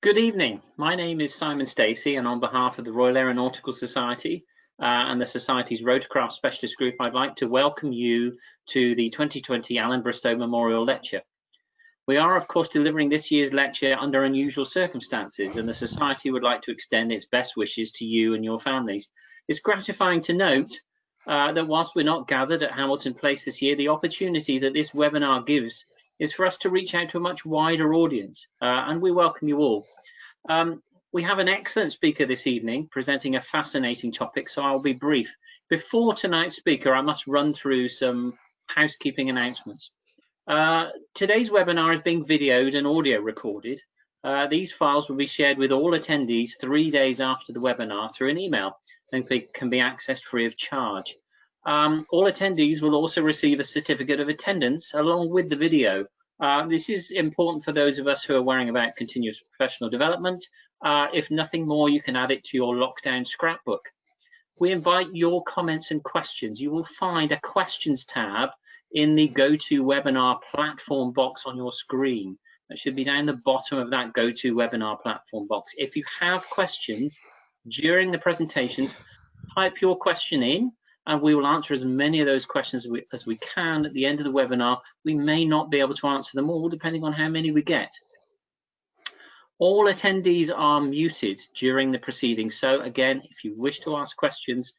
Good evening. My name is Simon Stacey, and on behalf of the Royal Aeronautical Society and the Society's Rotorcraft Specialist Group, I'd like to welcome you to the 2020 Alan Bristow Memorial Lecture. We are, of course, delivering this year's lecture under unusual circumstances, and the Society would like to extend its best wishes to you and your families. It's gratifying to note that whilst we're not gathered at Hamilton Place this year, the opportunity that this webinar gives is for us to reach out to a much wider audience, and we welcome you all. We have an excellent speaker this evening presenting a fascinating topic, so I'll be brief. Before tonight's speaker, I must run through some housekeeping announcements. Today's webinar is being videoed and audio recorded. These files will be shared with all attendees 3 days after the webinar through an email and can be accessed free of charge. All attendees will also receive a certificate of attendance along with the video. This is important for those of us who are worrying about continuous professional development. If nothing more, you can add it to your lockdown scrapbook. We invite your comments and questions. You will find a questions tab in the GoToWebinar platform box on your screen. That should be down the bottom of that GoToWebinar platform box. If you have questions during the presentations, type your question in, and we will answer as many of those questions as we can at the end of the webinar. We may not be able to answer them all, depending on how many we get. All attendees are muted during the proceedings. So again, if you wish to ask questions,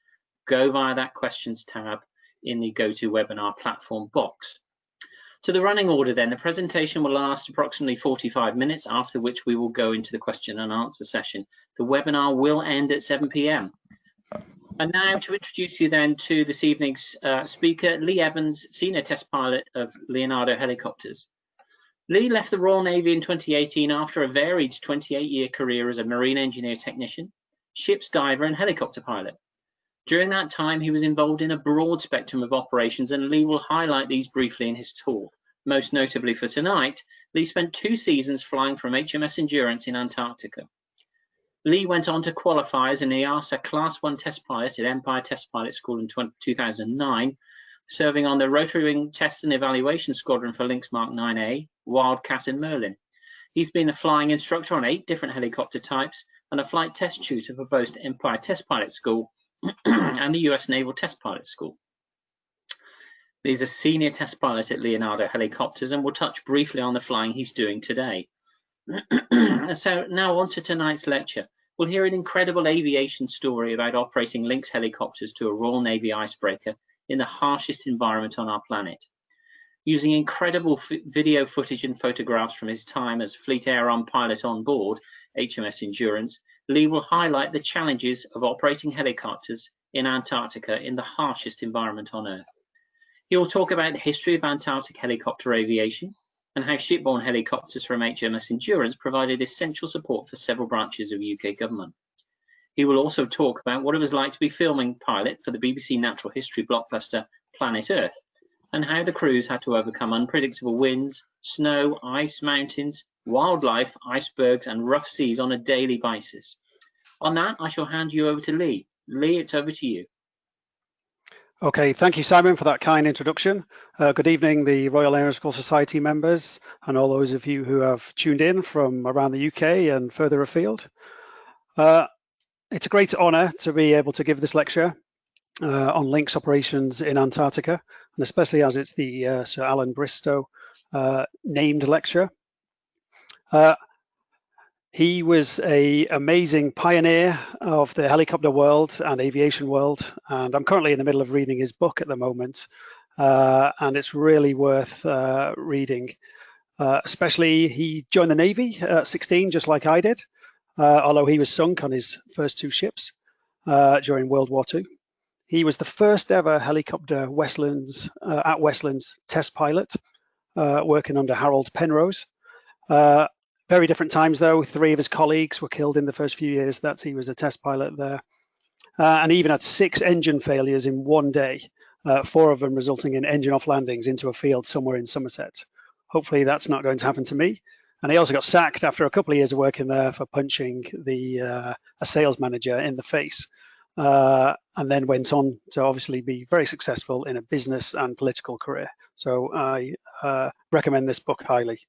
go via that questions tab in the GoToWebinar platform box. To the running order then, the presentation will last approximately 45 minutes, after which we will go into the question and answer session. The webinar will end at 7 p.m. And now to introduce you then to this evening's speaker, Lee Evans, Senior Test Pilot of Leonardo Helicopters. Lee left the Royal Navy in 2018 after a varied 28-year career as a marine engineer technician, ship's diver and helicopter pilot. During that time, he was involved in a broad spectrum of operations, and Lee will highlight these briefly in his talk. Most notably for tonight, Lee spent 2 seasons flying from HMS Endurance in Antarctica. Lee went on to qualify as an EASA Class 1 test pilot at Empire Test Pilot School in 2009, serving on the Rotary Wing Test and Evaluation Squadron for Lynx Mark 9A, Wildcat and Merlin. He's been a flying instructor on 8 different helicopter types and a flight test tutor for both Empire Test Pilot School and the US Naval Test Pilot School. He's a senior test pilot at Leonardo Helicopters and will touch briefly on the flying he's doing today. So now on to tonight's lecture. We'll hear an incredible aviation story about operating Lynx helicopters to a Royal Navy icebreaker in the harshest environment on our planet. Using incredible video footage and photographs from his time as Fleet Air Arm pilot on board HMS Endurance, Lee will highlight the challenges of operating helicopters in Antarctica in the harshest environment on Earth. He will talk about the history of Antarctic helicopter aviation and how shipborne helicopters from HMS Endurance provided essential support for several branches of UK government. He will also talk about what it was like to be filming pilot for the BBC natural history blockbuster Planet Earth, and how the crews had to overcome unpredictable winds, snow, ice, mountains, wildlife, icebergs and rough seas on a daily basis. On that, I shall hand you over to Lee. Lee, it's over to you. Okay, thank you, Simon, for that kind introduction. Good evening, the Royal Aeronautical Society members and all those of you who have tuned in from around the UK and further afield. It's a great honour to be able to give this lecture on Lynx operations in Antarctica, and especially as it's the Sir Alan Bristow named lecture. He was an amazing pioneer of the helicopter world and aviation world, and I'm currently in the middle of reading his book at the moment, and it's really worth reading. Especially, he joined the Navy at 16, just like I did, although he was sunk on his first 2 ships during World War II. He was the first ever helicopter at Westlands test pilot, working under Harold Penrose. Very different times though. 3 of his colleagues were killed in the first few years that he was a test pilot there. And he even had 6 engine failures in one day, 4 of them resulting in engine off landings into a field somewhere in Somerset. Hopefully that's not going to happen to me. And he also got sacked after a couple of years of working there for punching a sales manager in the face. And then went on to obviously be very successful in a business and political career. So I recommend this book highly.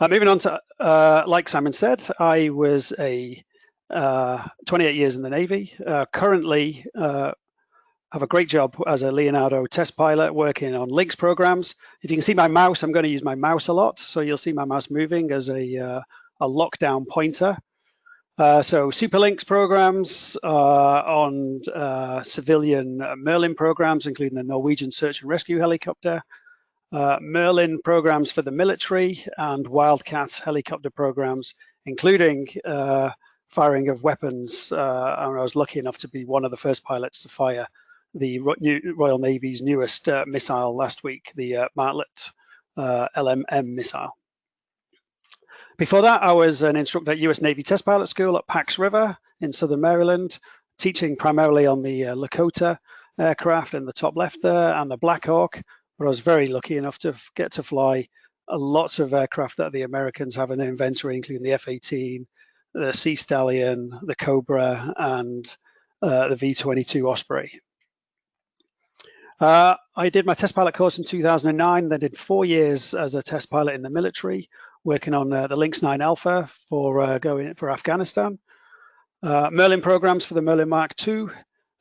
Moving on to, like Simon said, I was 28 years in the Navy. Currently, have a great job as a Leonardo test pilot working on Lynx programs. If you can see my mouse, I'm going to use my mouse a lot. So you'll see my mouse moving as a lockdown pointer. So Super Lynx programs on civilian Merlin programs, including the Norwegian search and rescue helicopter, Merlin programs for the military, and Wildcat helicopter programs, including firing of weapons. And I was lucky enough to be one of the first pilots to fire the Royal Navy's newest missile last week, the Martlet LMM missile. Before that, I was an instructor at US Navy Test Pilot School at Pax River in Southern Maryland, teaching primarily on the Lakota aircraft in the top left there and the Black Hawk, but I was very lucky enough to get to fly lots of aircraft that the Americans have in their inventory, including the F-18, the Sea Stallion, the Cobra, and the V-22 Osprey. I did my test pilot course in 2009, then did 4 years as a test pilot in the military, working on the Lynx 9 Alpha for going for Afghanistan. Merlin programs for the Merlin Mark II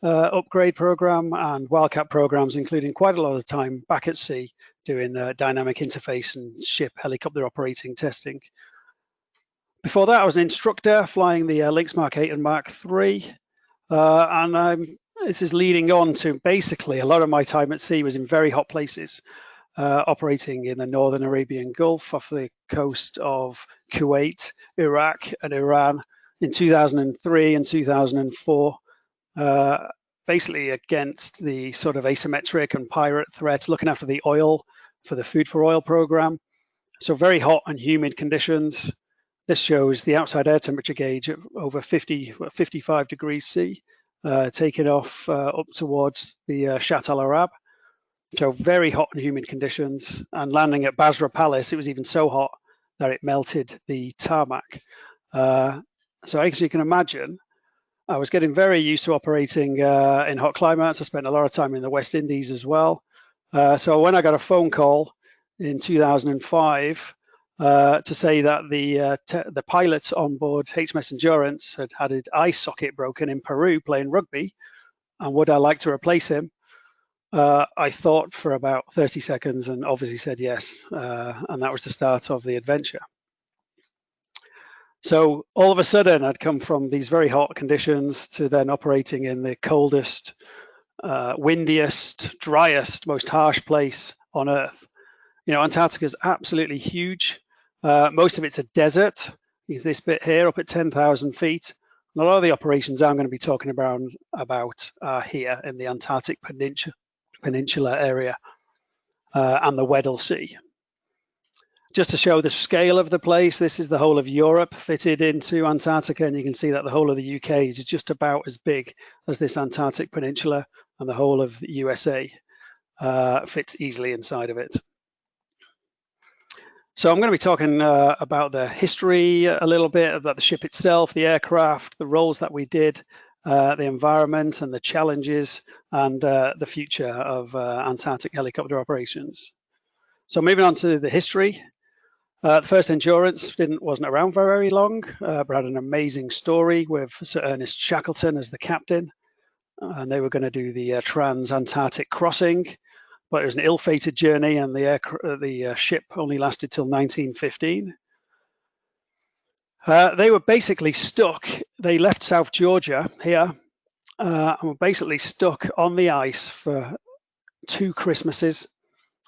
upgrade program, and Wildcat programs, including quite a lot of time back at sea doing dynamic interface and ship helicopter operating testing. Before that, I was an instructor flying the Lynx Mark 8 and Mark III, and this is leading on to basically a lot of my time at sea was in very hot places, operating in the northern Arabian Gulf off the coast of Kuwait, Iraq, and Iran in 2003 and 2004, basically against the sort of asymmetric and pirate threats, looking after the oil for the Food for Oil program. So very hot and humid conditions. This shows the outside air temperature gauge at over 55 degrees C, taking off up towards the Shat Al Arab. So very hot and humid conditions, and landing at Basra Palace, it was even so hot that it melted the tarmac. So as you can imagine, I was getting very used to operating in hot climates. I spent a lot of time in the West Indies as well. So when I got a phone call in 2005 to say that the pilot on board HMS Endurance had had his eye socket broken in Peru playing rugby, and would I like to replace him? I thought for about 30 seconds and obviously said yes, and that was the start of the adventure. So all of a sudden, I'd come from these very hot conditions to then operating in the coldest, windiest, driest, most harsh place on Earth. You know, Antarctica is absolutely huge. Most of it's a desert. Is this bit here up at 10,000 feet. And a lot of the operations I'm going to be talking about are here in the Antarctic Peninsula area and the Weddell Sea. Just to show the scale of the place, this is the whole of Europe fitted into Antarctica, and you can see that the whole of the UK is just about as big as this Antarctic Peninsula, and the whole of the USA fits easily inside of it. So I'm going to be talking about the history a little bit, about the ship itself, the aircraft, the roles that we did, the environment and the challenges, and the future of Antarctic helicopter operations. So moving on to the history. The first Endurance wasn't around for very long, but had an amazing story with Sir Ernest Shackleton as the captain. And they were going to do the trans-Antarctic crossing, but it was an ill-fated journey, and the ship only lasted till 1915. They were basically stuck. They left South Georgia here and were basically stuck on the ice for 2 Christmases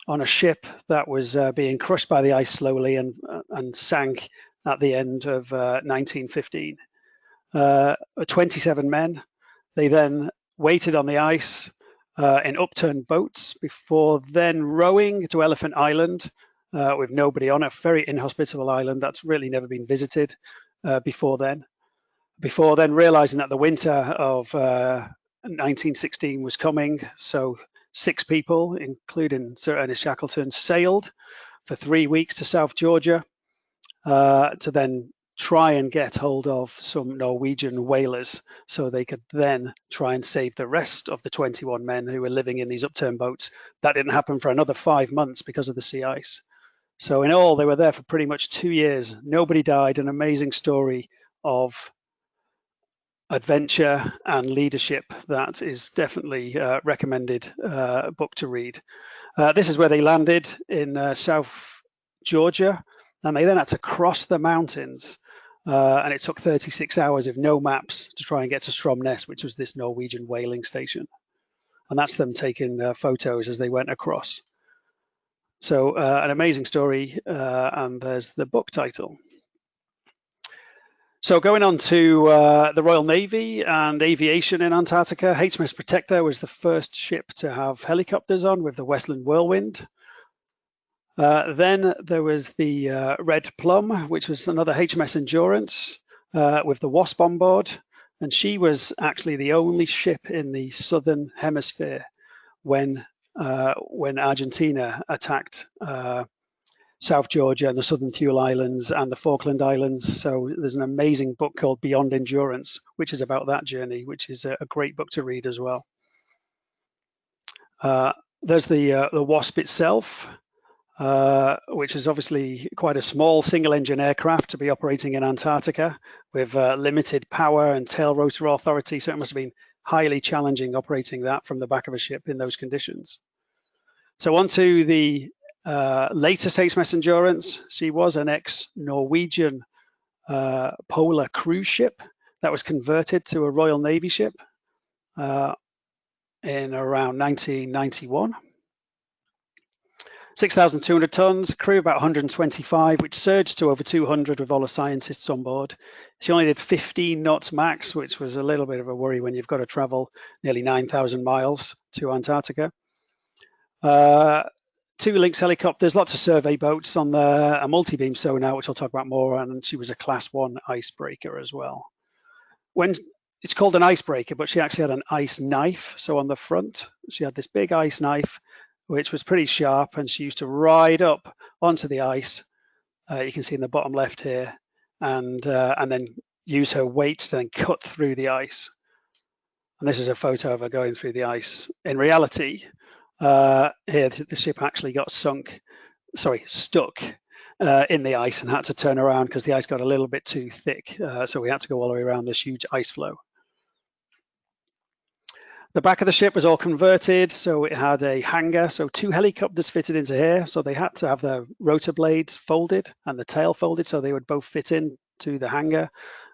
on a ship that was being crushed by the ice slowly and sank at the end of 1915. 27 men. They then waited on the ice in upturned boats before then rowing to Elephant Island with nobody on, a very inhospitable island that's really never been visited before then realizing that the winter of 1916 was coming. So 6 people, including Sir Ernest Shackleton, sailed for 3 weeks to South Georgia to then try and get hold of some Norwegian whalers so they could then try and save the rest of the 21 men who were living in these upturned boats. That didn't happen for another 5 months because of the sea ice. So in all, they were there for pretty much 2 years. Nobody died. An amazing story of adventure and leadership that is definitely recommended book to read. This is where they landed in South Georgia, and they then had to cross the mountains, and it took 36 hours with no maps to try and get to Stromness, which was this Norwegian whaling station. And that's them taking photos as they went across. So an amazing story, and there's the book title. So going on to the Royal Navy and aviation in Antarctica, HMS Protector was the first ship to have helicopters on with the Westland Whirlwind. Then there was the Red Plum, which was another HMS Endurance with the Wasp on board. And she was actually the only ship in the southern hemisphere when Argentina attacked South Georgia and the Southern Thule Islands and the Falkland Islands. So there's an amazing book called Beyond Endurance, which is about that journey, which is a great book to read as well. There's the Wasp itself, which is obviously quite a small single-engine aircraft to be operating in Antarctica with limited power and tail rotor authority. So it must have been highly challenging operating that from the back of a ship in those conditions. So on to the latest HMS Endurance. She was an ex-Norwegian polar cruise ship that was converted to a Royal Navy ship in around 1991. 6,200 tons, crew about 125, which surged to over 200 with all the scientists on board. She only did 15 knots max, which was a little bit of a worry when you've got to travel nearly 9,000 miles to Antarctica. 2 Lynx helicopters, lots of survey boats on there, a multi-beam sonar, which I'll talk about more, and she was a Class 1 icebreaker as well. When it's called an icebreaker, but she actually had an ice knife. So on the front, she had this big ice knife, which was pretty sharp, and she used to ride up onto the ice. You can see in the bottom left here, and then use her weight to then cut through the ice. And this is a photo of her going through the ice. In reality, here the ship actually got stuck in the ice and had to turn around because the ice got a little bit too thick. So we had to go all the way around this huge ice floe. The back of the ship was all converted, so it had a hangar, so 2 helicopters fitted into here, so they had to have the rotor blades folded and the tail folded so they would both fit in to the hangar.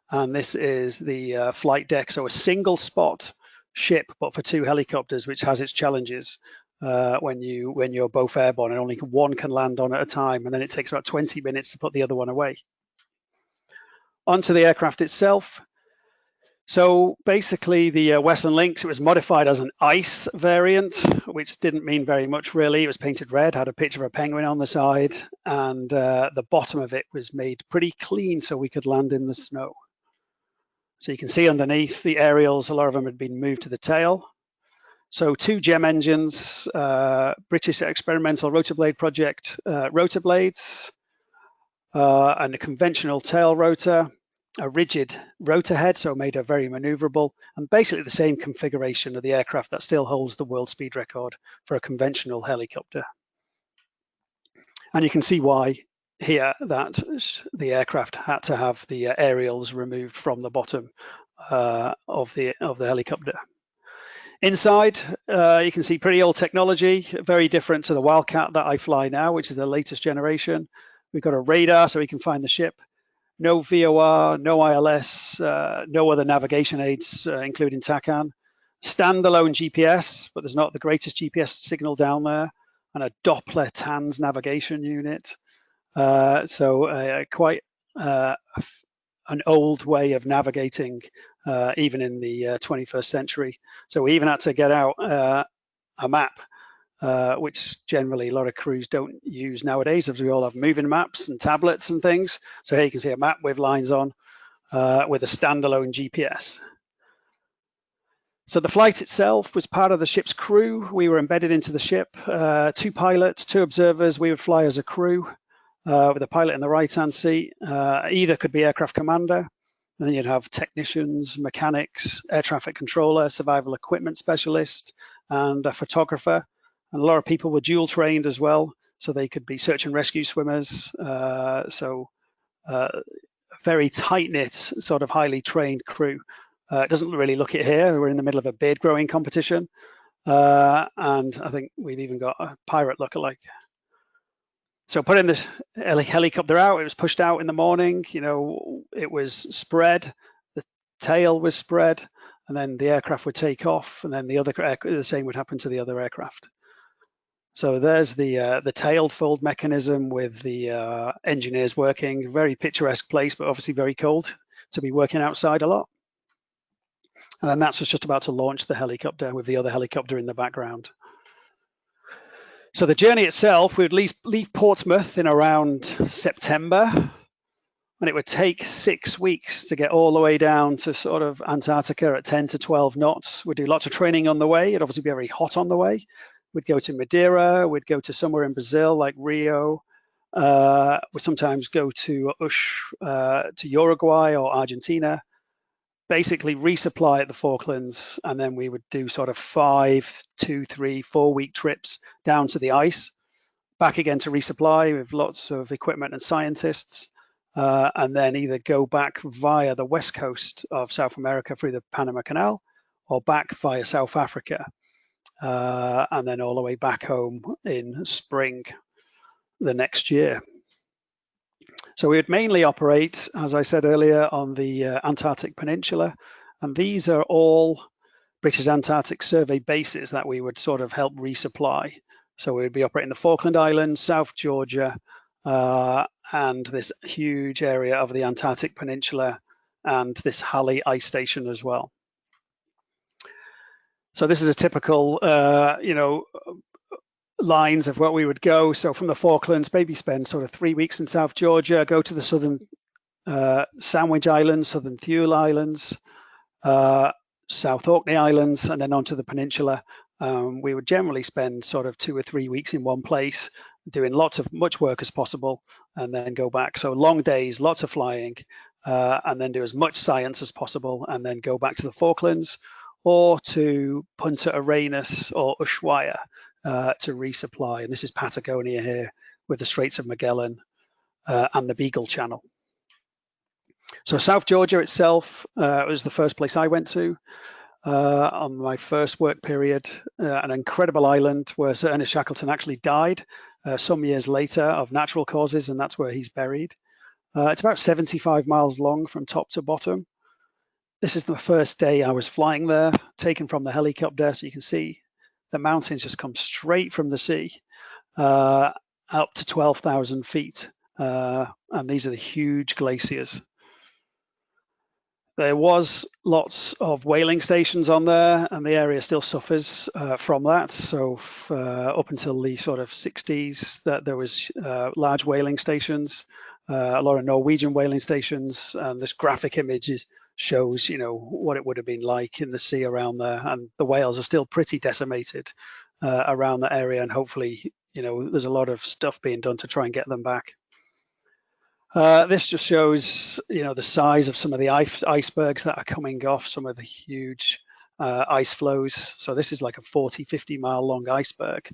And this is the flight deck, so a single spot ship, but for 2 helicopters, which has its challenges when you're both airborne and only one can land on at a time, and then it takes about 20 minutes to put the other one away. Onto the aircraft itself. So basically the Westland Lynx, it was modified as an ice variant, which didn't mean very much really. It was painted red, had a picture of a penguin on the side, and the bottom of it was made pretty clean so we could land in the snow. So you can see underneath the aerials, a lot of them had been moved to the tail. So 2 GEM engines, British Experimental Rotor Blade Project rotor blades, and a conventional tail rotor, a rigid rotor head, so made her very maneuverable, and basically the same configuration of the aircraft that still holds the world speed record for a conventional helicopter. And you can see why here that the aircraft had to have the aerials removed from the bottom of the helicopter. Inside, you can see pretty old technology, very different to the Wildcat that I fly now, which is the latest generation. We've got a radar so we can find the ship. No VOR, no ILS, no other navigation aids, including TACAN. Standalone GPS, but there's not the greatest GPS signal down there, and a Doppler TANS navigation unit. So quite an old way of navigating, even in the 21st century. So we even had to get out a map, which generally a lot of crews don't use nowadays, as we all have moving maps and tablets and things. So here you can see a map with lines on with a standalone GPS. So the flight itself was part of the ship's crew. We were embedded into the ship, 2 pilots, 2 observers. We would fly as a crew with a pilot in the right-hand seat. Either could be aircraft commander, and then you'd have technicians, mechanics, air traffic controller, survival equipment specialist, and a photographer. And a lot of people were dual trained as well. So they could be search and rescue swimmers. Very tight-knit, sort of highly trained crew. It doesn't really look it here. We're in the middle of a beard growing competition. And I think we've even got a pirate lookalike. So putting this helicopter out, it was pushed out in the morning, it was spread, the tail was spread, and then the aircraft would take off, and then the same would happen to the other aircraft. So there's the tail fold mechanism with the engineers working. Very picturesque place, but obviously very cold to be working outside a lot. And then that's just about to launch the helicopter with the other helicopter in the background. So the journey itself, we would leave Portsmouth in around September, and it would take 6 weeks to get all the way down to sort of Antarctica at 10 to 12 knots. We'd do lots of training on the way. It'd obviously be very hot on the way. We'd go to Madeira, we'd go to somewhere in Brazil like Rio. We'd sometimes go to Uruguay or Argentina. Basically resupply at the Falklands, and then we would do sort of 5, 2, 3, 4 week trips down to the ice, back again to resupply with lots of equipment and scientists, and then either go back via the west coast of South America through the Panama Canal or back via South Africa, and then all the way back home in spring the next year. So we would mainly operate, as I said earlier, on the Antarctic Peninsula, and these are all British Antarctic Survey bases that we would sort of help resupply. So we would be operating the Falkland Islands, South Georgia, and this huge area of the Antarctic Peninsula, and this Halley ice station as well. So this is a typical, lines of where we would go. So from the Falklands, maybe spend sort of 3 weeks in South Georgia, go to the southern Sandwich Islands, southern Thule Islands, South Orkney Islands, and then onto the peninsula. We would generally spend sort of 2 or 3 weeks in one place, doing much work as possible, and then go back. So long days, lots of flying, and then do as much science as possible, and then go back to the Falklands or to Punta Arenas or Ushuaia, to resupply. And this is Patagonia here with the Straits of Magellan and the Beagle Channel. So South Georgia itself was the first place I went to on my first work period, an incredible island where Sir Ernest Shackleton actually died some years later of natural causes, and that's where he's buried. It's about 75 miles long from top to bottom. This is the first day I was flying there, taken from the helicopter, so you can see the mountains just come straight from the sea, up to 12,000 feet. And these are the huge glaciers. There was lots of whaling stations on there, and the area still suffers from that. So up until the sort of 60s, that there was large whaling stations, a lot of Norwegian whaling stations, and this graphic image shows, what it would have been like in the sea around there. And the whales are still pretty decimated around the area, and hopefully, there's a lot of stuff being done to try and get them back. This just shows, the size of some of the icebergs that are coming off some of the huge ice flows. So this is like a 40, 50 mile long iceberg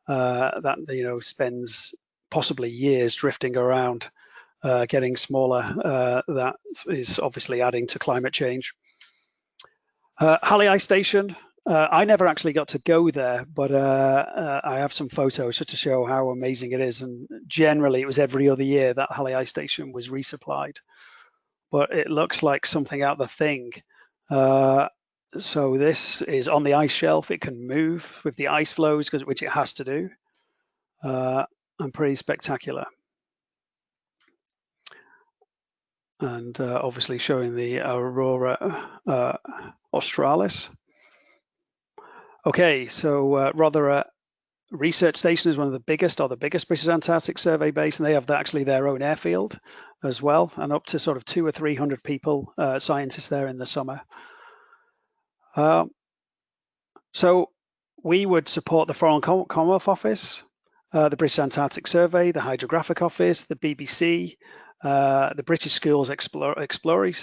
that, spends possibly years drifting around, getting smaller. That is obviously adding to climate change. Halley Ice Station, I never actually got to go there, but I have some photos just to show how amazing it is. And generally, it was every other year that Halley Ice Station was resupplied. But it looks like something out of The Thing. So this is on the ice shelf. It can move with the ice flows, which it has to do. And pretty spectacular. And obviously showing the Aurora Australis. Okay, so Rothera Research Station is one of the biggest British Antarctic Survey base, and they have actually their own airfield as well, and up to sort of 200 or 300 people, scientists there in the summer. So we would support the Foreign Commonwealth Office, the British Antarctic Survey, the Hydrographic Office, the BBC, the British Schools Exploring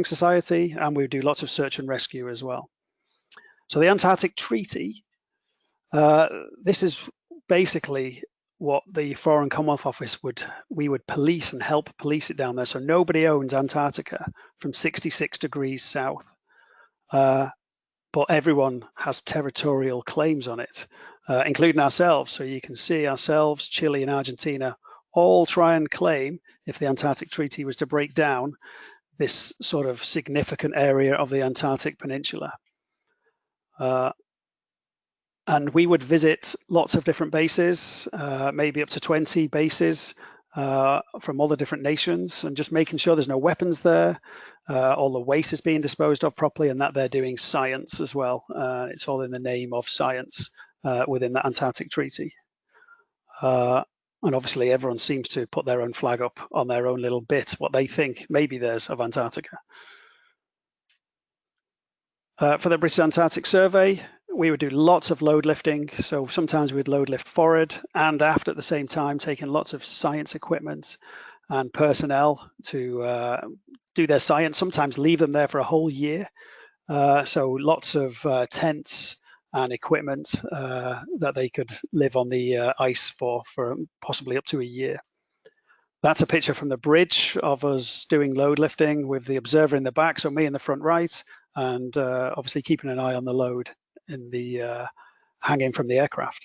Society, and we do lots of search and rescue as well. So the Antarctic Treaty, this is basically what the Foreign Commonwealth Office we would police and help police it down there. So nobody owns Antarctica from 66 degrees south, but everyone has territorial claims on it, including ourselves. So you can see ourselves, Chile and Argentina all try and claim, if the Antarctic Treaty was to break down, this sort of significant area of the Antarctic Peninsula. And we would visit lots of different bases, maybe up to 20 bases from all the different nations, and just making sure there's no weapons there, all the waste is being disposed of properly, and that they're doing science as well. It's all in the name of science within the Antarctic Treaty. And obviously everyone seems to put their own flag up on their own little bit, what they think maybe theirs of Antarctica. For the British Antarctic Survey, we would do lots of load lifting. So sometimes we'd load lift forward and aft at the same time, taking lots of science equipment and personnel to do their science, sometimes leave them there for a whole year. So lots of tents and equipment that they could live on the ice for possibly up to a year. That's a picture from the bridge of us doing load lifting with the observer in the back, so me in the front right, and obviously keeping an eye on the load in the hanging from the aircraft.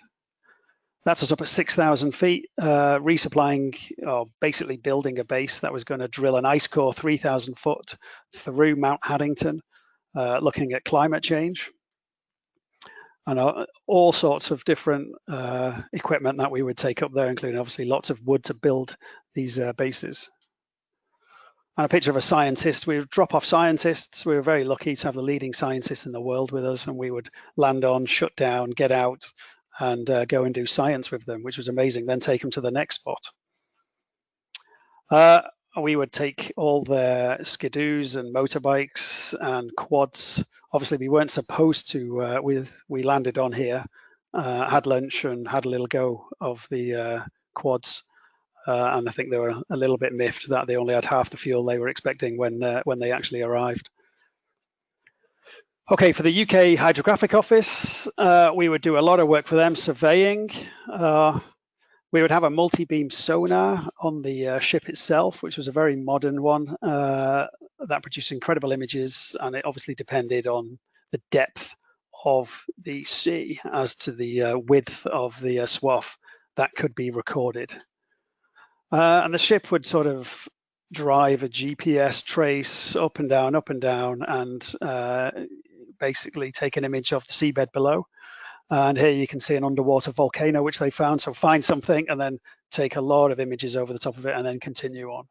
That's us up at 6,000 feet, resupplying, or basically building a base that was going to drill an ice core 3,000 foot through Mount Haddington, looking at climate change. And all sorts of different equipment that we would take up there, including obviously lots of wood to build these bases. And a picture of a scientist. We would drop off scientists. We were very lucky to have the leading scientists in the world with us, and we would land on, shut down, get out, and go and do science with them, which was amazing. Then take them to the next spot. We would take all their skidoos and motorbikes and quads. Obviously, we weren't supposed to. We landed on here, had lunch, and had a little go of the quads. And I think they were a little bit miffed that they only had half the fuel they were expecting when they actually arrived. Okay, for the UK Hydrographic Office, we would do a lot of work for them, surveying. We would have a multi-beam sonar on the ship itself, which was a very modern one that produced incredible images, and it obviously depended on the depth of the sea as to the width of the swath that could be recorded. And the ship would sort of drive a GPS trace up and down, and basically take an image of the seabed below. And here you can see an underwater volcano, which they found. So find something and then take a lot of images over the top of it and then continue on.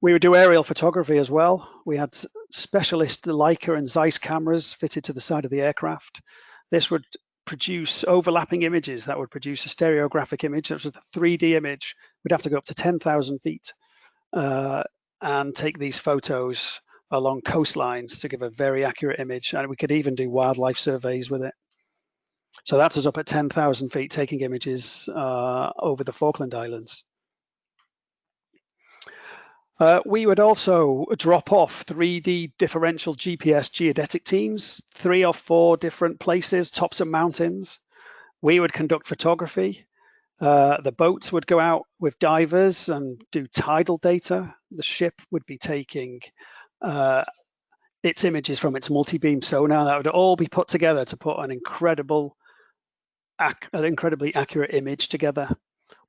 We would do aerial photography as well. We had specialist Leica and Zeiss cameras fitted to the side of the aircraft. This would produce overlapping images that would produce a stereographic image, which was a 3D image. We'd have to go up to 10,000 feet and take these photos along coastlines to give a very accurate image, and we could even do wildlife surveys with it. So that's us up at 10,000 feet taking images over the Falkland Islands. We would also drop off 3D differential GPS geodetic teams, 3 or 4 different places, tops of mountains. We would conduct photography. The boats would go out with divers and do tidal data. The ship would be taking its images from its multi-beam sonar. That would all be put together to put an incredibly accurate image together.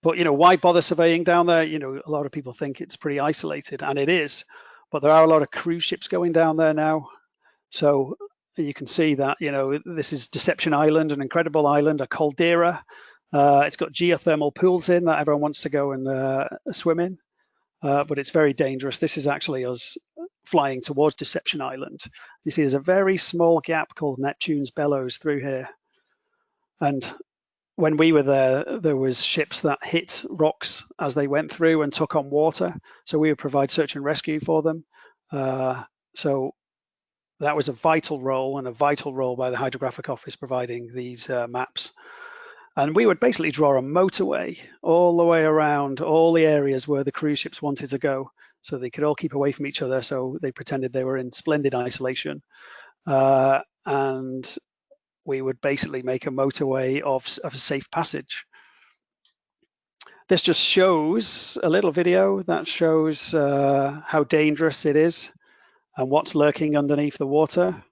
But why bother surveying down there? A lot of people think it's pretty isolated, and it is. But there are a lot of cruise ships going down there now. So you can see that this is Deception Island, an incredible island, a caldera. It's got geothermal pools in that everyone wants to go and swim in. But it's very dangerous. This is actually us flying towards Deception Island. You see there's a very small gap called Neptune's Bellows through here. And when we were there, there was ships that hit rocks as they went through and took on water. So we would provide search and rescue for them. So that was a vital role, and a vital role by the Hydrographic Office providing these maps. And we would basically draw a motorway all the way around all the areas where the cruise ships wanted to go, so they could all keep away from each other. So they pretended they were in splendid isolation. And we would basically make a motorway of a safe passage. This just shows a little video that shows how dangerous it is and what's lurking underneath the water.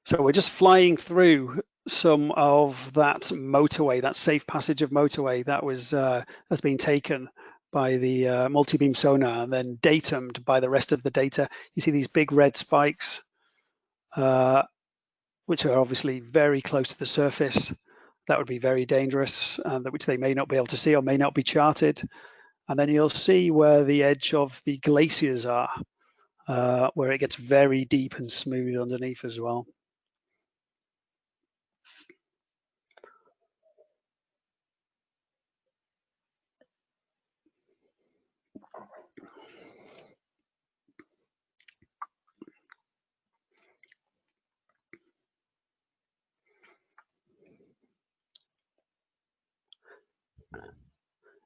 So we're just flying through some of that motorway, that safe passage of motorway that was has been taken by the multi-beam sonar and then datumed by the rest of the data. You see these big red spikes, which are obviously very close to the surface. That would be very dangerous, and which they may not be able to see or may not be charted. And then you'll see where the edge of the glaciers are, where it gets very deep and smooth underneath as well.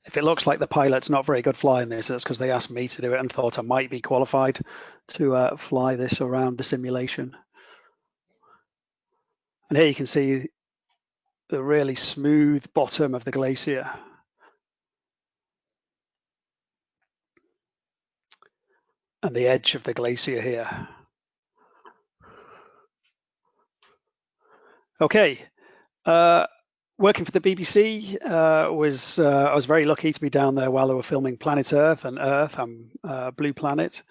If it looks like the pilot's not very good flying this, that's because they asked me to do it and thought I might be qualified to fly this around the simulation. And here you can see the really smooth bottom of the glacier. And the edge of the glacier here. Okay. Working for the BBC I was very lucky to be down there while they were filming Planet Earth and Blue Planet.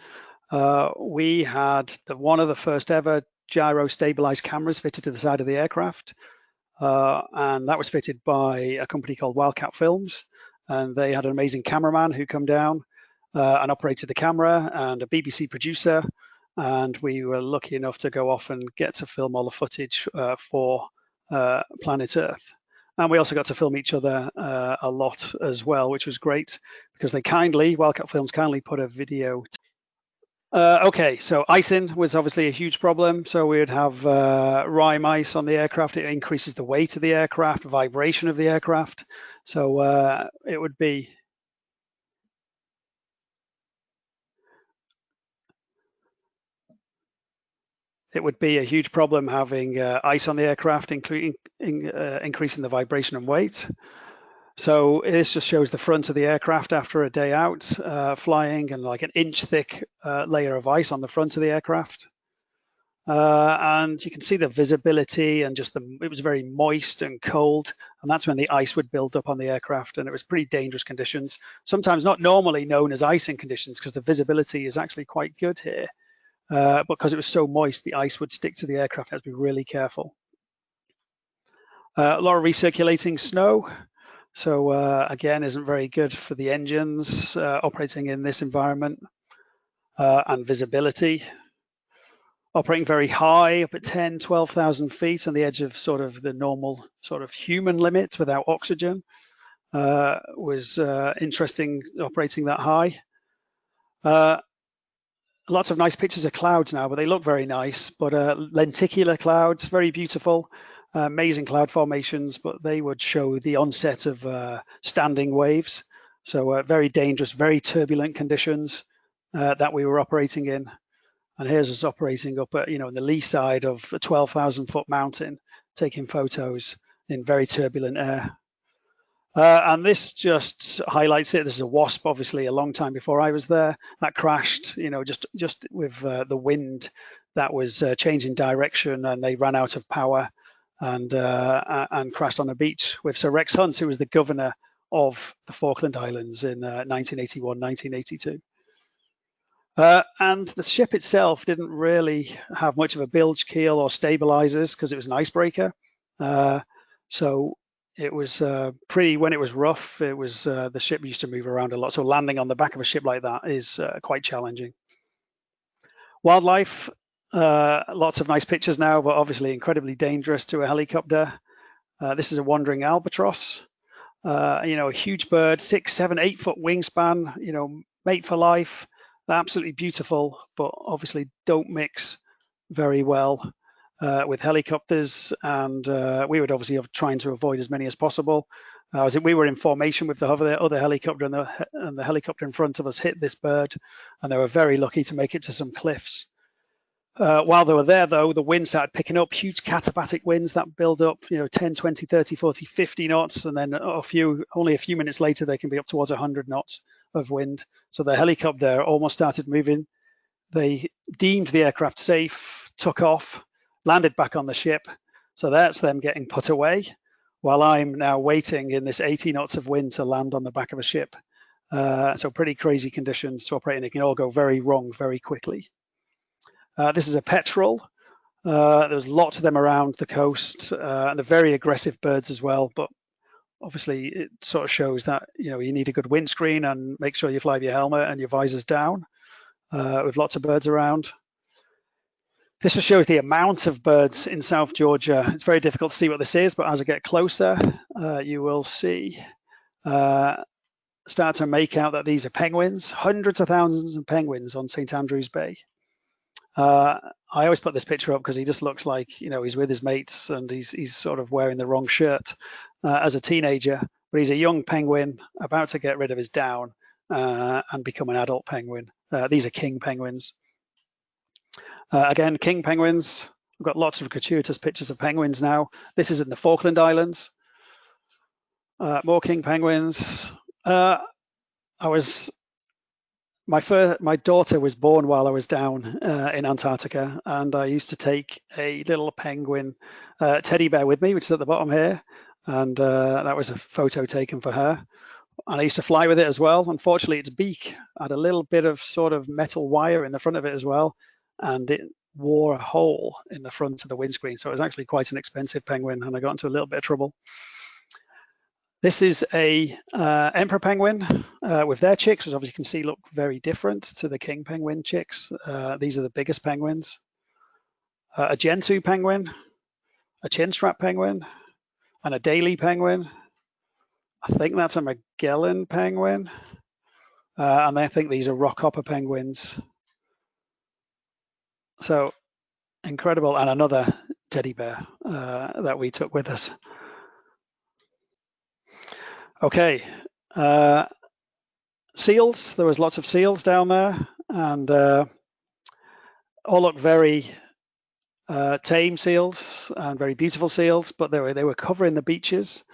We had one of the first ever gyro stabilized cameras fitted to the side of the aircraft, and that was fitted by a company called Wildcat Films, and they had an amazing cameraman who come down and operated the camera, and a BBC producer, and we were lucky enough to go off and get to film all the footage for Planet Earth. And we also got to film each other a lot as well, which was great because Wildcat Films kindly put a video. Okay, so icing was obviously a huge problem. So we would have rime ice on the aircraft. It increases the weight of the aircraft, vibration of the aircraft. So it would be a huge problem having ice on the aircraft, including increasing the vibration and weight. So this just shows the front of the aircraft after a day out flying, and like an inch thick layer of ice on the front of the aircraft. And you can see the visibility and it was very moist and cold, and that's when the ice would build up on the aircraft, and it was pretty dangerous conditions, sometimes not normally known as icing conditions because the visibility is actually quite good here. But because it was so moist, the ice would stick to the aircraft. You have to be really careful. A lot of recirculating snow. So again, isn't very good for the engines operating in this environment, and visibility. Operating very high, up at 10, 12,000 feet on the edge of sort of the normal sort of human limits without oxygen was interesting operating that high. Lots of nice pictures of clouds now, but they look very nice. But lenticular clouds, very beautiful, amazing cloud formations, but they would show the onset of standing waves. So very dangerous, very turbulent conditions that we were operating in. And here's us operating up at, in the lee side of a 12,000 foot mountain, taking photos in very turbulent air. And this just highlights it. This is a Wasp, obviously, a long time before I was there. That crashed, just with the wind that was changing direction, and they ran out of power and crashed on a beach with Sir Rex Hunt, who was the governor of the Falkland Islands in 1981, 1982. And the ship itself didn't really have much of a bilge keel or stabilizers because it was an icebreaker. So it was when it was rough, it was the ship used to move around a lot. So landing on the back of a ship like that is quite challenging. Wildlife, lots of nice pictures now, but obviously incredibly dangerous to a helicopter. This is a wandering albatross, a huge bird, 6, 7, 8 foot wingspan, mate for life. Absolutely beautiful, but obviously don't mix very well with helicopters, and we would obviously have trying to avoid as many as possible. We were in formation with the other helicopter, and the helicopter in front of us hit this bird, and they were very lucky to make it to some cliffs. While they were there, though, the wind started picking up, huge katabatic winds that build up, 10, 20, 30, 40, 50 knots. And then only a few minutes later, they can be up towards 100 knots of wind. So the helicopter almost started moving. They deemed the aircraft safe, took off, landed back on the ship. So that's them getting put away, while I'm now waiting in this 80 knots of wind to land on the back of a ship. So pretty crazy conditions to operate in. It can all go very wrong very quickly. This is a petrel. There's lots of them around the coast, and they're very aggressive birds as well. But obviously, it sort of shows that you need a good windscreen and make sure you fly with your helmet and your visors down. With lots of birds around. This just shows the amount of birds in South Georgia. It's very difficult to see what this is, but as I get closer, you will see, start to make out that these are penguins, hundreds of thousands of penguins on St. Andrews Bay. I always put this picture up because he just looks like, he's with his mates and he's sort of wearing the wrong shirt as a teenager, but he's a young penguin about to get rid of his down and become an adult penguin. These are king penguins. Again, king penguins. We've got lots of gratuitous pictures of penguins now. This is in the Falkland Islands. More king penguins. My daughter was born while I was down in Antarctica, and I used to take a little penguin teddy bear with me, which is at the bottom here, and that was a photo taken for her. And I used to fly with it as well. Unfortunately, its beak had a little bit of sort of metal wire in the front of it as well, and it wore a hole in the front of the windscreen. So it was actually quite an expensive penguin, and I got into a little bit of trouble. This is a emperor penguin with their chicks, which obviously you can see look very different to the king penguin chicks. These are the biggest penguins. A gentoo penguin, a chinstrap penguin, and a Daly penguin. I think that's a Magellan penguin. And I think these are rockhopper penguins. So incredible. And another teddy bear that we took with us. Okay. Seals. There was lots of seals down there, and all look very tame seals and very beautiful seals, but they were covering the beaches.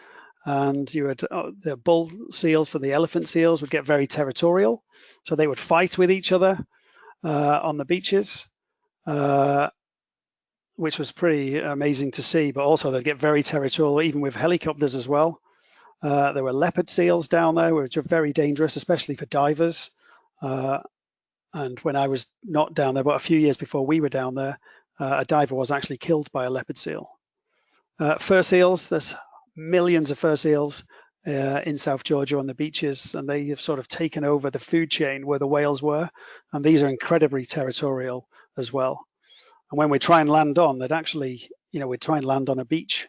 And you had the bull seals for the elephant seals would get very territorial. So they would fight with each other on the beaches, which was pretty amazing to see. But also they'd get very territorial, even with helicopters as well. There were leopard seals down there, which are very dangerous, especially for divers. And when I was not down there, but a few years before we were down there, a diver was actually killed by a leopard seal. Fur seals, there's millions of fur seals in South Georgia on the beaches, and they have sort of taken over the food chain where the whales were, and these are incredibly territorial as well. And when we try and land on, they'd actually, we'd try and land on a beach,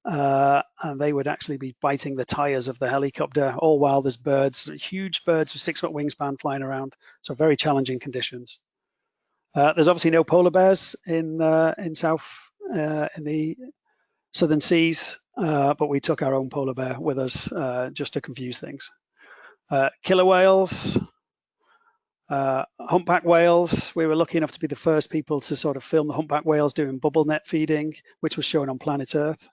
and they would actually be biting the tires of the helicopter, all while there's birds, huge birds with 6-foot wingspan flying around, so very challenging conditions. There's obviously no polar bears in the southern seas, but we took our own polar bear with us just to confuse things. Killer whales, humpback whales. We were lucky enough to be the first people to sort of film the humpback whales doing bubble net feeding, which was shown on Planet Earth.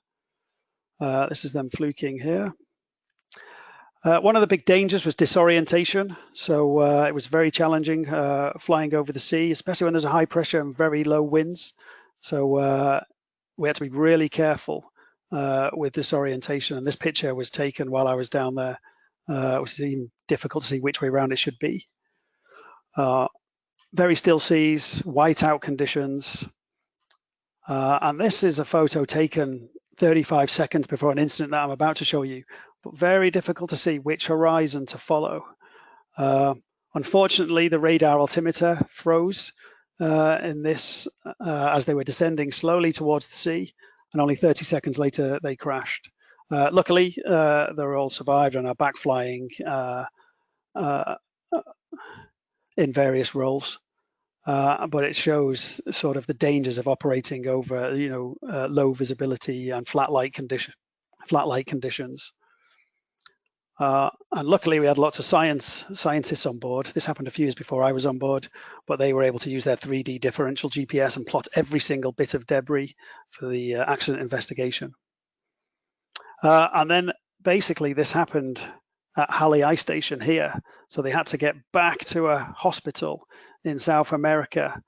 This is them fluking here. One of the big dangers was disorientation. So it was very challenging flying over the sea, especially when there's a high pressure and very low winds. So we had to be really careful with disorientation. And this picture was taken while I was down there. It was even difficult to see which way around it should be. Very still seas, whiteout conditions. And this is a photo taken 35 seconds before an incident that I'm about to show you, but very difficult to see which horizon to follow. Unfortunately, the radar altimeter froze in this as they were descending slowly towards the sea, and only 30 seconds later they crashed. Luckily, they were all survived and are back flying in various roles. But it shows sort of the dangers of operating over, low visibility and flat light conditions. And luckily we had lots of scientists on board. This happened a few years before I was on board, but they were able to use their 3D differential GPS and plot every single bit of debris for the accident investigation. And then basically this happened at Halley Ice Station here. So they had to get back to a hospital in South America.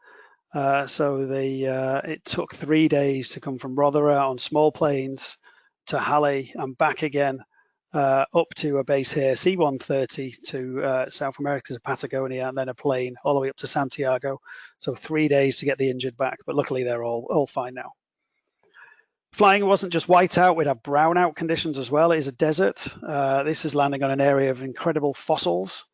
It took 3 days to come from Rothera on small planes to Halley and back again up to a base here, C-130 to South America to Patagonia, and then a plane all the way up to Santiago. So 3 days to get the injured back, but luckily they're all fine now. Flying wasn't just whiteout, we'd have brownout conditions as well. It is a desert. This is landing on an area of incredible fossils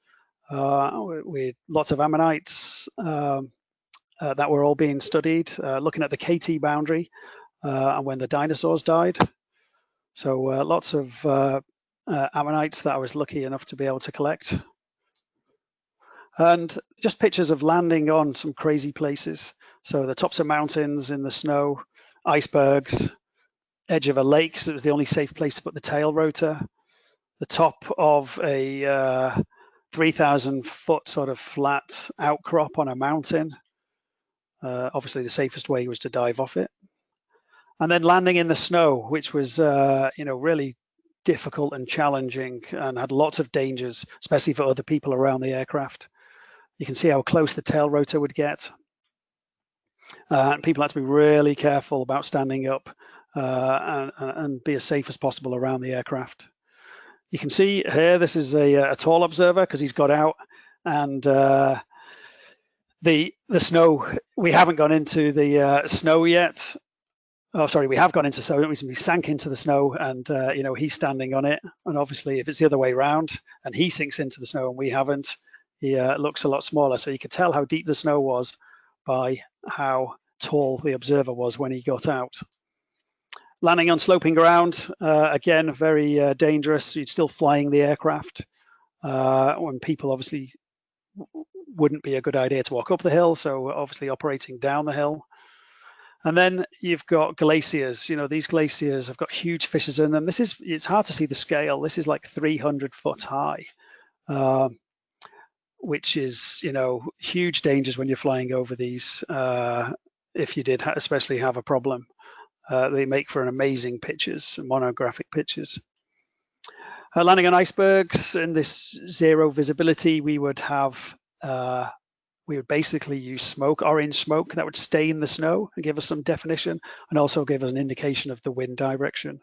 with lots of ammonites that were all being studied, looking at the KT boundary and when the dinosaurs died. So lots of ammonites that I was lucky enough to be able to collect. And just pictures of landing on some crazy places. So the tops of mountains in the snow, icebergs, edge of a lake, so it was the only safe place to put the tail rotor, the top of a 3,000 foot sort of flat outcrop on a mountain. Obviously the safest way was to dive off it. And then landing in the snow, which was really difficult and challenging and had lots of dangers, especially for other people around the aircraft. You can see how close the tail rotor would get. And people had to be really careful about standing up and be as safe as possible around the aircraft. You can see here, this is a tall observer because he's got out, and the snow, we haven't gone into the snow yet. Oh, sorry, we have gone into snow. We sank into the snow, and he's standing on it. And obviously, if it's the other way around, and he sinks into the snow and we haven't, he looks a lot smaller. So you could tell how deep the snow was by how tall the observer was when he got out. Landing on sloping ground, again, very dangerous. You're still flying the aircraft when people obviously wouldn't be a good idea to walk up the hill. So obviously operating down the hill. And then you've got glaciers. These glaciers have got huge fissures in them. It's hard to see the scale. This is like 300 foot high, which is, huge dangers when you're flying over these, if you did especially have a problem. They make for an amazing pictures, monographic pictures. Landing on icebergs in this zero visibility, we would basically use smoke, orange smoke, that would stain the snow and give us some definition and also give us an indication of the wind direction.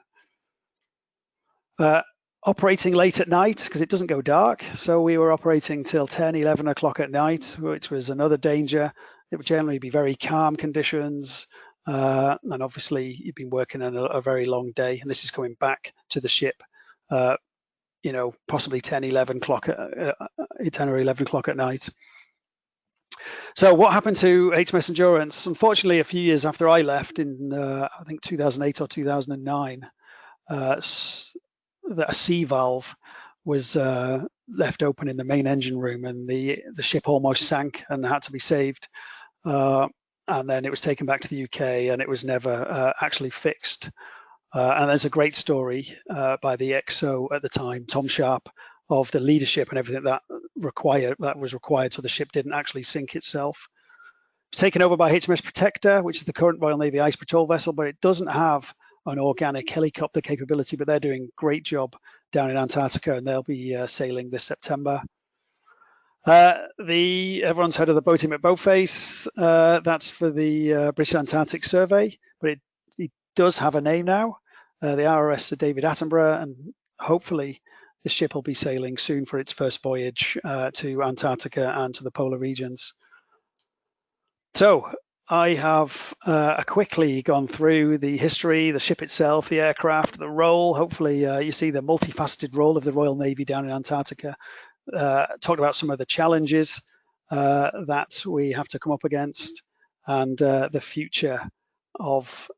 Operating late at night because it doesn't go dark. So we were operating till 10, 11 o'clock at night, which was another danger. It would generally be very calm conditions. And obviously you've been working on a very long day, and this is coming back to the ship, possibly 10 or 11 o'clock at night. So what happened to HMS Endurance? Unfortunately, a few years after I left in, I think 2008 or 2009, a sea valve was left open in the main engine room, and the ship almost sank and had to be saved. And then it was taken back to the UK, and it was never actually fixed. And there's a great story by the XO at the time, Tom Sharp, of the leadership and everything that was required so the ship didn't actually sink itself. It was taken over by HMS Protector, which is the current Royal Navy ice patrol vessel, but it doesn't have an organic helicopter capability, but they're doing a great job down in Antarctica, and they'll be sailing this September. Everyone's heard of the boating at Boatface. That's for the British Antarctic Survey, but it does have a name now, the RAeS Sir David Attenborough, and hopefully the ship will be sailing soon for its first voyage to Antarctica and to the polar regions. So I have quickly gone through the history, the ship itself, the aircraft, the role. Hopefully you see the multifaceted role of the Royal Navy down in Antarctica. Talked about some of the challenges that we have to come up against, and the future of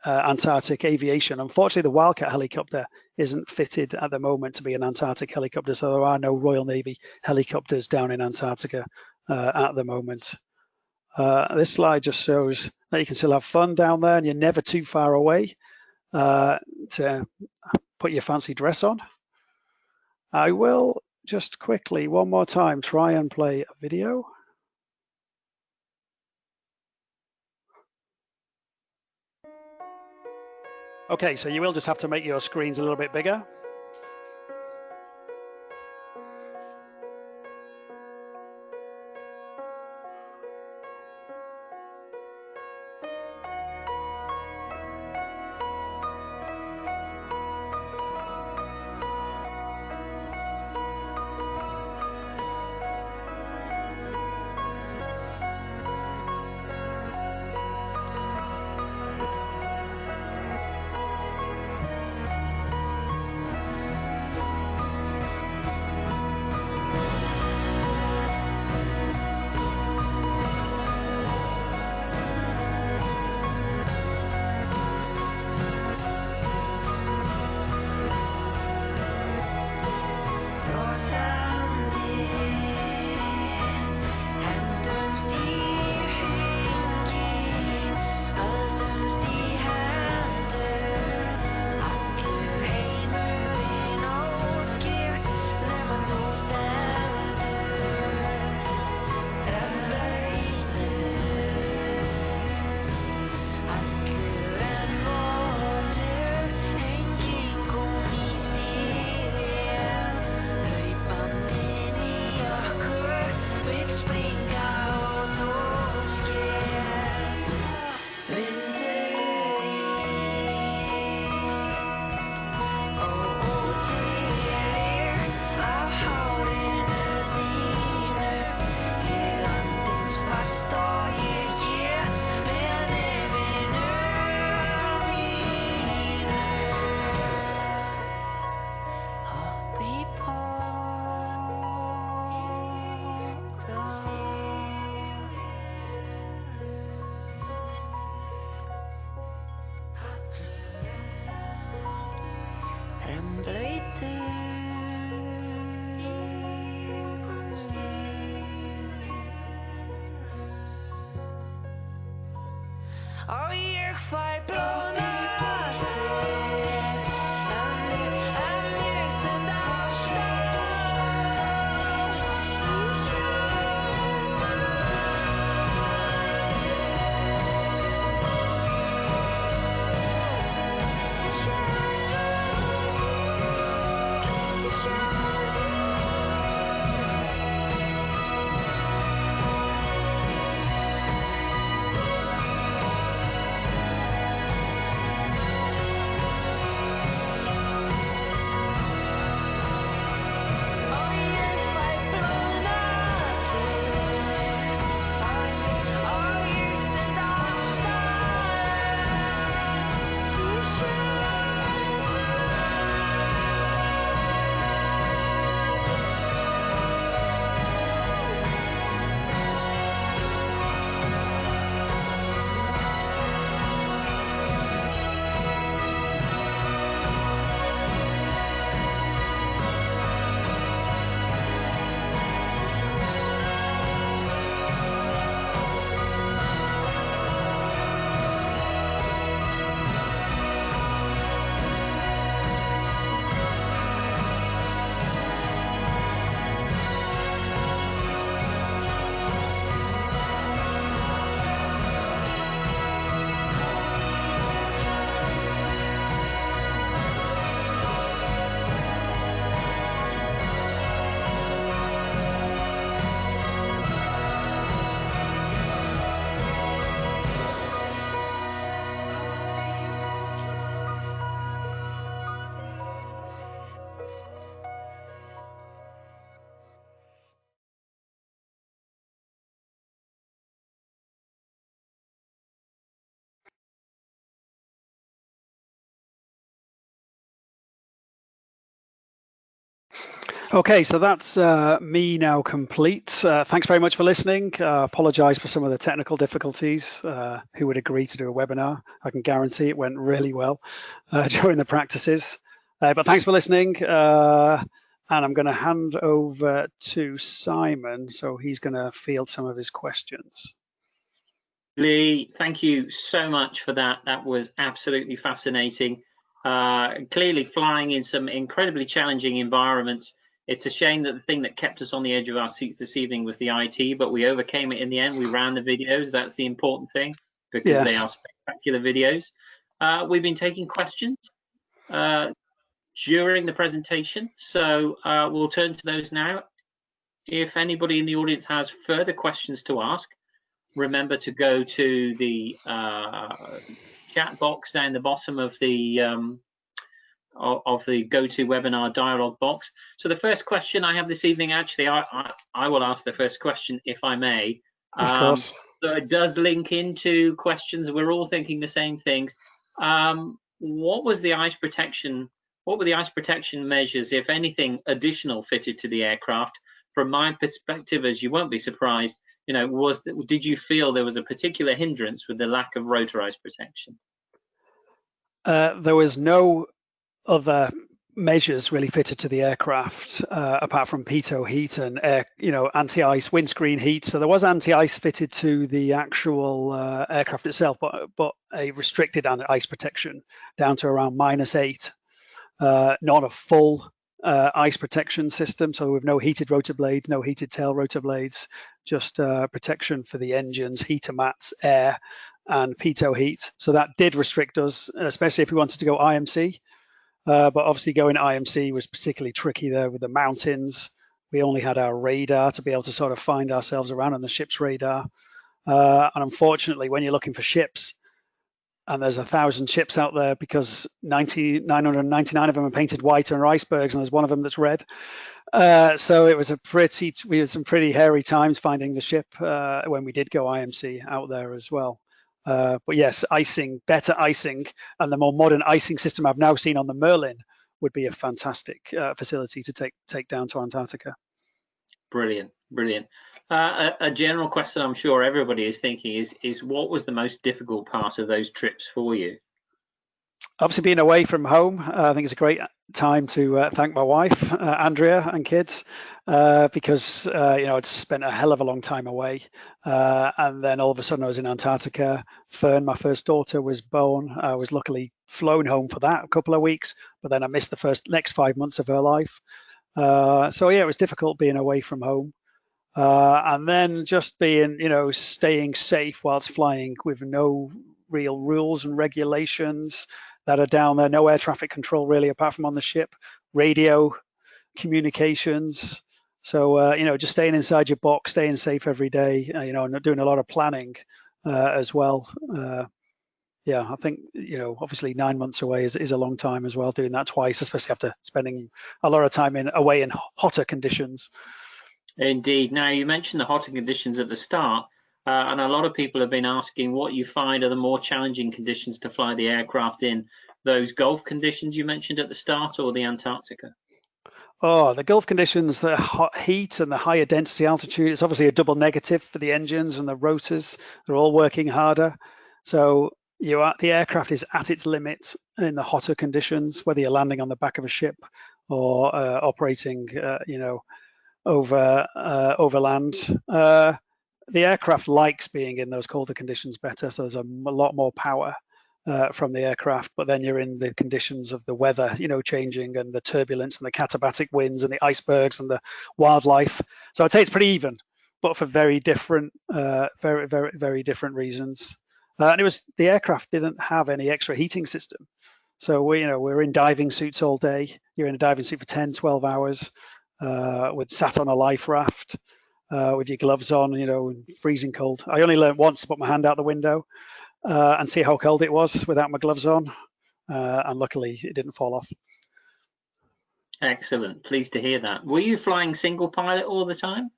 Antarctic aviation. Unfortunately, the Wildcat helicopter isn't fitted at the moment to be an Antarctic helicopter, so there are no Royal Navy helicopters down in Antarctica at the moment. This slide just shows that you can still have fun down there, and you're never too far away to put your fancy dress on. I will just quickly, one more time, try and play a video. Okay, so you will just have to make your screens a little bit bigger. Okay, so that's me now complete. Thanks very much for listening. Apologize for some of the technical difficulties. Who would agree to do a webinar? I can guarantee it went really well during the practices. But thanks for listening. And I'm going to hand over to Simon, so he's going to field some of his questions. Lee, thank you so much for that. That was absolutely fascinating. Clearly flying in some incredibly challenging environments It's a shame that the thing that kept us on the edge of our seats this evening was the IT, but we overcame it in the end. We ran the videos. That's the important thing, because they Yes. are spectacular videos. We've been taking questions during the presentation, so we'll turn to those now. If anybody in the audience has further questions to ask, remember to go to the chat box down the bottom of the GoToWebinar dialog box. So the first question I have this evening, actually, I will ask the first question if I may. Of course. So it does link into questions. We're all thinking the same things. What was the ice protection? What were the ice protection measures, if anything, additional fitted to the aircraft? From my perspective, as you won't be surprised, you know, did you feel there was a particular hindrance with the lack of rotor ice protection? There was no other measures really fitted to the aircraft apart from pitot heat and anti-ice windscreen heat. So there was anti-ice fitted to the actual aircraft itself, but a restricted ice protection down to around -8. Not a full ice protection system, so with no heated rotor blades, no heated tail rotor blades, just protection for the engines, heater mats, air, and pitot heat. So that did restrict us, especially if we wanted to go IMC. But obviously going IMC was particularly tricky there with the mountains. We only had our radar to be able to sort of find ourselves around on the ship's radar. And unfortunately, when you're looking for ships, and there's 1,000 ships out there, because 999 of them are painted white and are icebergs, and there's one of them that's red. So it was we had some pretty hairy times finding the ship when we did go IMC out there as well. But yes, better icing, and the more modern icing system I've now seen on the Merlin would be a fantastic facility to take down to Antarctica. Brilliant, brilliant. A general question I'm sure everybody is thinking is what was the most difficult part of those trips for you? Obviously, being away from home, I think it's a great time to thank my wife, Andrea, and kids, because I'd spent a hell of a long time away, and then all of a sudden I was in Antarctica. Fern, my first daughter, was born. I was luckily flown home for that a couple of weeks, but then I missed the next 5 months of her life. So yeah, it was difficult being away from home. And then just staying safe whilst flying with no real rules and regulations that are down there, no air traffic control really, apart from on the ship, radio communications. So, just staying inside your box, staying safe every day, and doing a lot of planning as well. Yeah, I think, obviously 9 months away is a long time as well, doing that twice, especially after spending a lot of time away in hotter conditions. Indeed. Now, you mentioned the hotter conditions at the start, and a lot of people have been asking what you find are the more challenging conditions to fly the aircraft in, those Gulf conditions you mentioned at the start, or the Antarctica? Oh, the Gulf conditions, the hot heat and the higher density altitude, it's obviously a double negative for the engines and the rotors. They're all working harder. So the aircraft is at its limit in the hotter conditions, whether you're landing on the back of a ship or operating, over land. The aircraft likes being in those colder conditions better, so there's a lot more power from the aircraft, but then you're in the conditions of the weather, changing, and the turbulence and the katabatic winds and the icebergs and the wildlife. So I'd say it's pretty even, but for very different, very, very, very different reasons. And the aircraft didn't have any extra heating system. So we're in diving suits all day. You're in a diving suit for 10, 12 hours. Sat on a life raft with your gloves on, freezing cold. I only learned once to put my hand out the window and see how cold it was without my gloves on, and luckily it didn't fall off. Excellent, pleased to hear that. Were you flying single pilot all the time?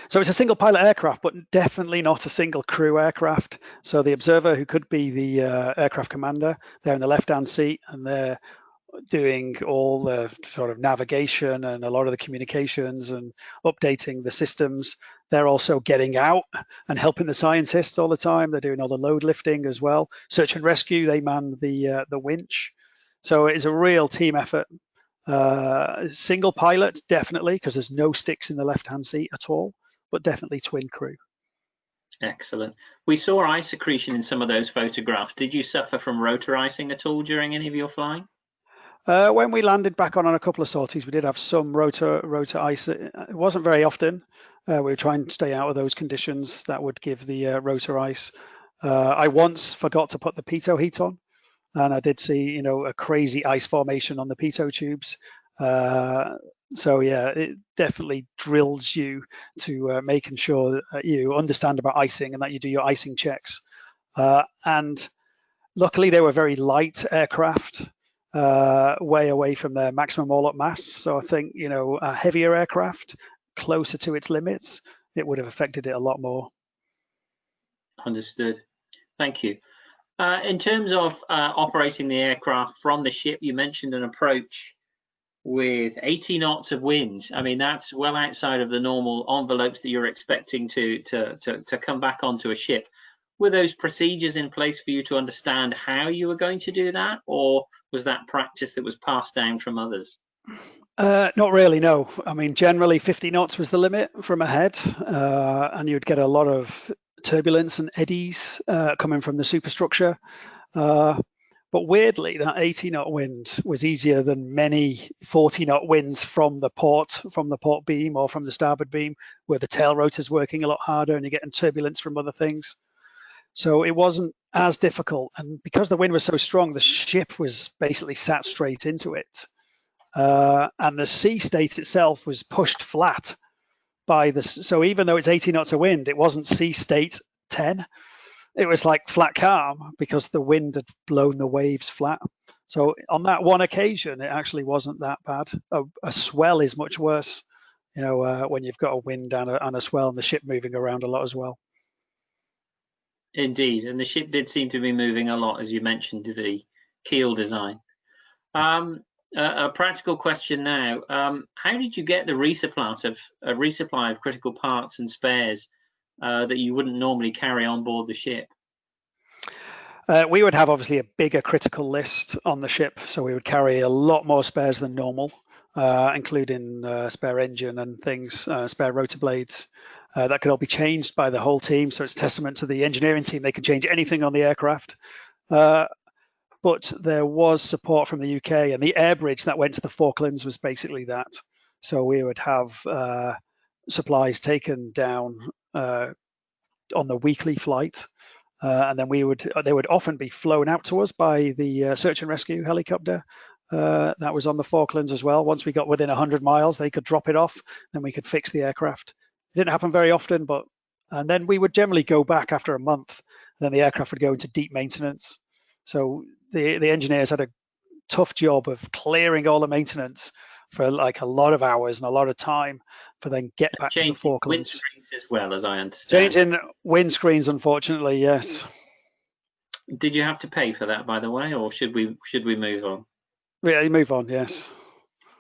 So it's a single pilot aircraft, but definitely not a single crew aircraft. So the observer, who could be the aircraft commander, they're in the left-hand seat, and they're doing all the sort of navigation and a lot of the communications and updating the systems. They're also getting out and helping the scientists all the time. They're doing all the load lifting as well. Search and rescue, they man the winch. So it's a real team effort. Single pilot, definitely, because there's no sticks in the left-hand seat at all, but definitely twin crew. Excellent. We saw ice accretion in some of those photographs. Did you suffer from rotor icing at all during any of your flying? When we landed back on a couple of sorties, we did have some rotor ice. It wasn't very often. We were trying to stay out of those conditions that would give the rotor ice. I once forgot to put the pitot heat on, and I did see, a crazy ice formation on the pitot tubes. So yeah, it definitely drills you to making sure that you understand about icing and that you do your icing checks. And luckily, they were very light aircraft, way away from their maximum all-up mass. So I think, a heavier aircraft closer to its limits, it would have affected it a lot more. Understood. Thank you. In terms of operating the aircraft from the ship, you mentioned an approach with 80 knots of wind. I mean, that's well outside of the normal envelopes that you're expecting to come back onto a ship. Were those procedures in place for you to understand how you were going to do that, or was that practice that was passed down from others? Not really, no. I mean, generally 50 knots was the limit from ahead, and you'd get a lot of turbulence and eddies coming from the superstructure. But weirdly, that 80 knot wind was easier than many 40 knot winds from the port beam or from the starboard beam, where the tail rotor's working a lot harder and you're getting turbulence from other things. So it wasn't as difficult. And because the wind was so strong, the ship was basically sat straight into it. And the sea state itself was pushed flat by the, so even though it's 80 knots of wind, it wasn't sea state 10. It was like flat calm because the wind had blown the waves flat. So on that one occasion, it actually wasn't that bad. A swell is much worse, when you've got a wind and a swell and the ship moving around a lot as well. Indeed, and the ship did seem to be moving a lot, as you mentioned, the keel design. A practical question now. How did you get the resupply of critical parts and spares that you wouldn't normally carry on board the ship? We would have obviously a bigger critical list on the ship, so we would carry a lot more spares than normal, including spare engine and things, spare rotor blades. That could all be changed by the whole team, so it's testament to the engineering team. They can change anything on the aircraft. But there was support from the UK, and the air bridge that went to the Falklands was basically that. So we would have supplies taken down on the weekly flight, and then they would often be flown out to us by the search and rescue helicopter that was on the Falklands as well. Once we got within 100 miles, they could drop it off, then we could fix the aircraft. It didn't happen very often, and then we would generally go back after a month, and then the aircraft would go into deep maintenance. So the engineers had a tough job of clearing all the maintenance for like a lot of hours and a lot of time for then get back to the Falklands. Windscreens as well, as I understand. Changing windscreens, unfortunately, yes. Did you have to pay for that, by the way, or should we move on? Yeah, you move on, yes.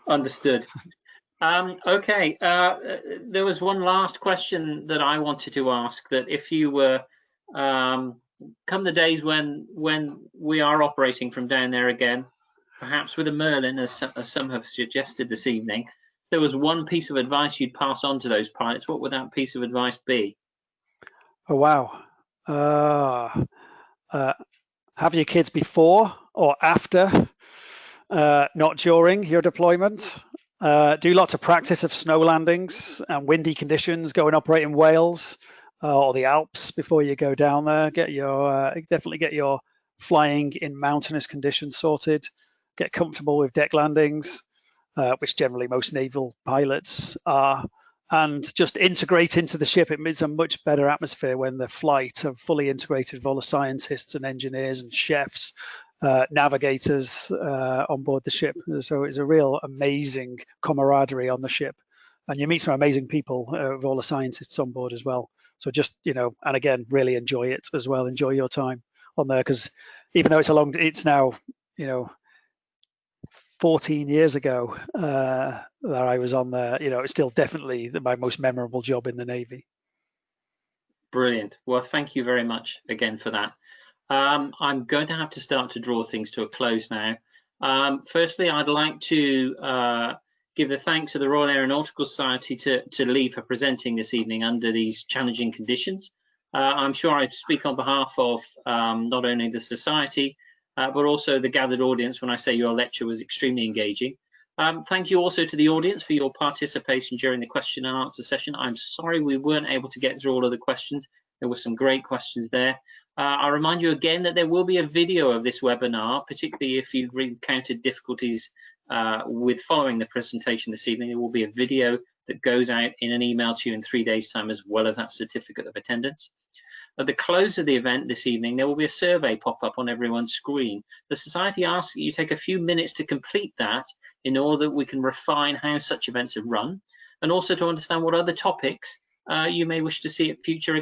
Understood. Okay, there was one last question that I wanted to ask, that if you were come the days when we are operating from down there again, perhaps with a Merlin, as some have suggested this evening, if there was one piece of advice you'd pass on to those pilots, what would that piece of advice be? Oh, wow. Have your kids before or after, not during your deployment. Do lots of practice of snow landings and windy conditions. Go and operate in Wales or the Alps before you go down there. Definitely get your flying in mountainous conditions sorted. Get comfortable with deck landings, which generally most naval pilots are, and just integrate into the ship. It's a much better atmosphere when the flight are fully integrated with all the scientists and engineers and chefs, navigators on board the ship. So it's a real amazing camaraderie on the ship, and you meet some amazing people with all the scientists on board as well. So just, and again, really enjoy it as well. Enjoy your time on there, because even though it's now, 14 years ago that I was on there, it's still definitely my most memorable job in the Navy. Brilliant. Well, thank you very much again for that. I'm going to have to start to draw things to a close now. Firstly, I'd like to give the thanks to the Royal Aeronautical Society to Lee for presenting this evening under these challenging conditions. I'm sure I speak on behalf of not only the Society, but also the gathered audience when I say your lecture was extremely engaging. Thank you also to the audience for your participation during the question and answer session. I'm sorry we weren't able to get through all of the questions. There were some great questions there. I'll remind you again that there will be a video of this webinar, particularly if you've encountered difficulties with following the presentation this evening. There will be a video that goes out in an email to you in 3 days' time, as well as that certificate of attendance. At the close of the event this evening, there will be a survey pop up on everyone's screen. The Society asks that you take a few minutes to complete that in order that we can refine how such events are run, and also to understand what other topics you may wish to see at future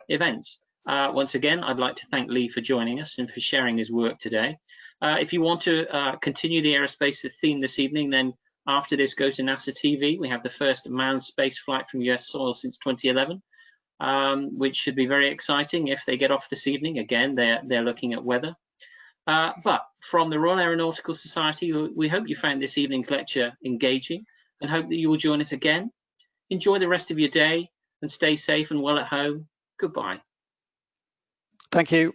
events. Once again, I'd like to thank Lee for joining us and for sharing his work today. If you want to continue the aerospace theme this evening, then after this, go to NASA TV. We have the first manned space flight from US soil since 2011, which should be very exciting if they get off this evening. Again, they're looking at weather. But from the Royal Aeronautical Society, we hope you found this evening's lecture engaging and hope that you will join us again. Enjoy the rest of your day and stay safe and well at home. Goodbye. Thank you.